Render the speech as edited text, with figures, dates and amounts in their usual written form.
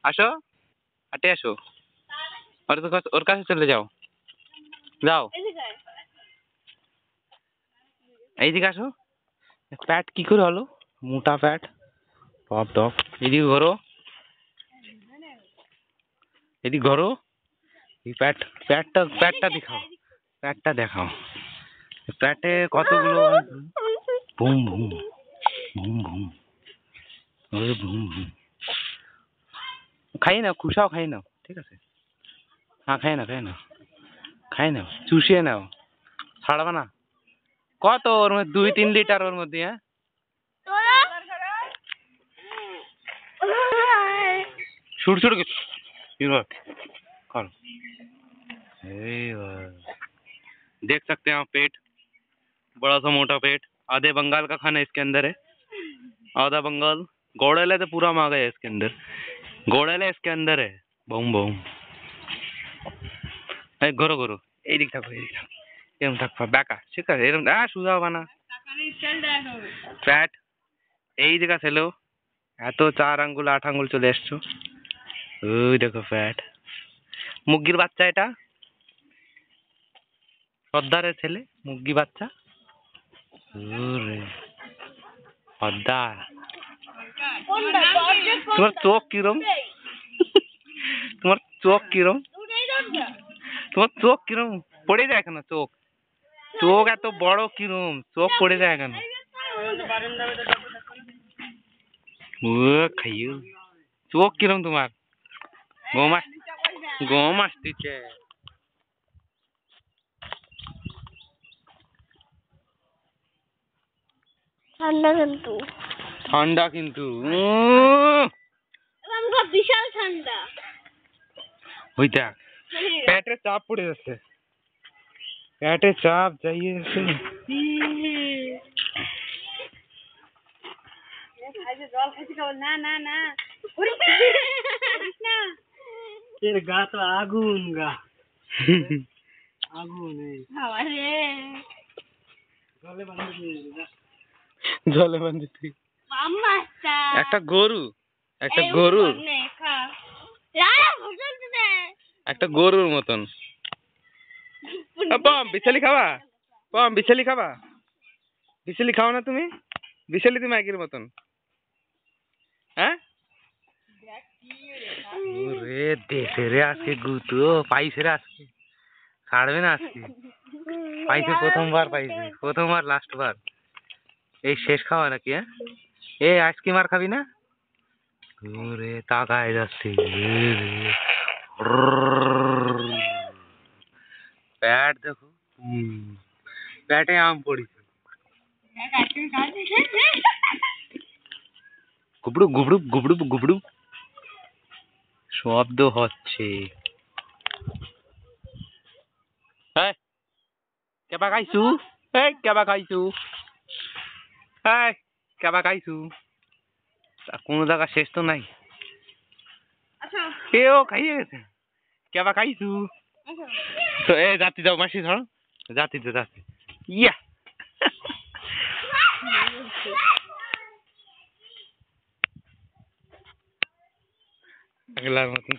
আসো, হাঁটে আসো। ওর কাছে চলে যাও, যাও এইদিকে আসো। প্যাট কি করে হলো? মোটা প্যাট, টপ টপ। এদিকে ঘোরো, এদিকে ঘোরো। এই প্যাটটা দেখাও, প্যাটটা দেখাও। প্যাটে কতগুলো boom boom boom boom boom boom. খাই নাও, খুশাও খাই নাও, ঠিক আছে? হ্যাঁ খাই নাও, খাই নাও, খাই নাও, চুষিয়ে নাও, ছাড়বা না। কত ওর মধ্যে 2-3 লিটার ওর মধ্যে। হ্যাঁ छोड़ छोड़ के करो। देख सकते हैं आप पेट, बड़ा सा मोटा पेट। आधे बंगाल का खाना इसके अंदर है, आधा बंगाल। गोड़ेले तो पूरा मांगा है इसके अंदर, गोड़ेले इसके अंदर है। Boom boom. घोरो घोरो, এই দিক থাকো, এই দিক থাকো, এরকম থাকবা বেকা, ঠিক আছে? এরকম সোজা হবা না। ফ্যাট এই দিকে ছিল, এত 4 আঙ্গুল 8 আঙ্গুল চলে এসছো। ওই দেখো ফ্যাট, মুরগির বাচ্চা এটা, সর্দারের ছেলে, মুরগি বাচ্চা। সর্দার, তোমার চোখ কিরম? তোমার চোখ কিরম? তোমার চোখ কিরম পড়ে যায় কেন? চোখ চোখ এত বড় কিরম? চোখ পড়ে যায় কেন? খাইও চোখ কিরম তোমার? গম আসতেছে। ঠান্ডা কিন্তু, ঠান্ডা কিন্তু বিশাল ঠান্ডা। ওই দেখ, পেটে চাপ পড়ে যাচ্ছে, পেটে চাপ যাইয়েছে। জল খাইছি না না না, এর গা তো আগুন, গা আগুন। জলে বাঁধতে একটা গরু, একটা গরু, একটা গরুর মতন। পম বিছালি খাবা? পম বিছালি খাবা? বিছালি খাও না তুমি? বিছালি তুমি আগের মতন। হ্যাঁ রে দেশে রে, আজকে গুতো পাইছে রে, আজকে ছাড়বে না। আজকে পাইছে, প্রথমবার পাইছে, প্রথমবার লাস্ট বার। এই শেষ খাওয়া নাকি? হ্যাঁ এই আইসক্রিম আর খাবি না? ওরে তাকায় যাচ্ছে, প্যাট দেখো, প্যাটে আম পড়েছে। গুবড়ু গুবড়ু গুবড়ু গুবড়ু শব্দ হচ্ছে। কেবা খাইছু? কেবা খাইছু? কেবা খাইছু? কোন জায়গা শেষ তো নাই। কেউ খাইয়ে গেছে। কেবা খাইছু? তো এ জাতি দাও, মাসি ধরো, জাতি তো জাতি। ইয়া আগলার মতন।